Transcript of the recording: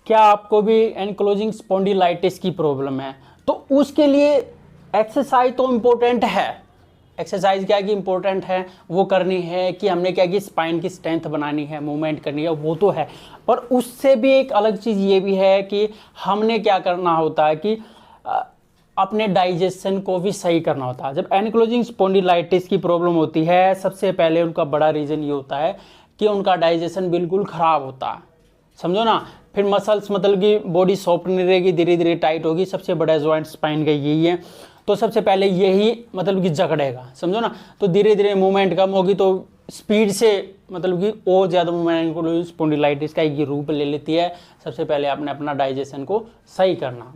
क्या आपको भी एनक्लोजिंग स्पॉन्डिलाइटिस की प्रॉब्लम है, तो उसके लिए एक्सरसाइज तो इम्पोर्टेंट है। एक्सरसाइज क्या कि इम्पोर्टेंट है, वो करनी है कि हमने क्या कि स्पाइन की स्ट्रेंथ बनानी है, मूवमेंट करनी है, वो तो है। पर उससे भी एक अलग चीज़ ये भी है कि हमने क्या करना होता है कि अपने डाइजेशन को भी सही करना होता है। जब एनक्लोजिंग स्पॉन्डिलाइटिस की प्रॉब्लम होती है, सबसे पहले उनका बड़ा रीज़न ये होता है कि उनका डाइजेशन बिल्कुल ख़राब होता है, समझो ना। फिर मसल्स मतलब कि बॉडी सॉफ्ट नहीं रहेगी, धीरे धीरे टाइट होगी। सबसे बड़ा जॉइंट स्पाइन का यही है। तो सबसे पहले यही मतलब कि जकड़ेगा, समझो ना। तो धीरे धीरे मूवमेंट कम होगी, तो स्पीड से मतलब कि और ज़्यादा मूवमेंट स्पॉन्डिलाइटिस का एक रूप ले लेती है। सबसे पहले आपने अपना डाइजेशन को सही करना।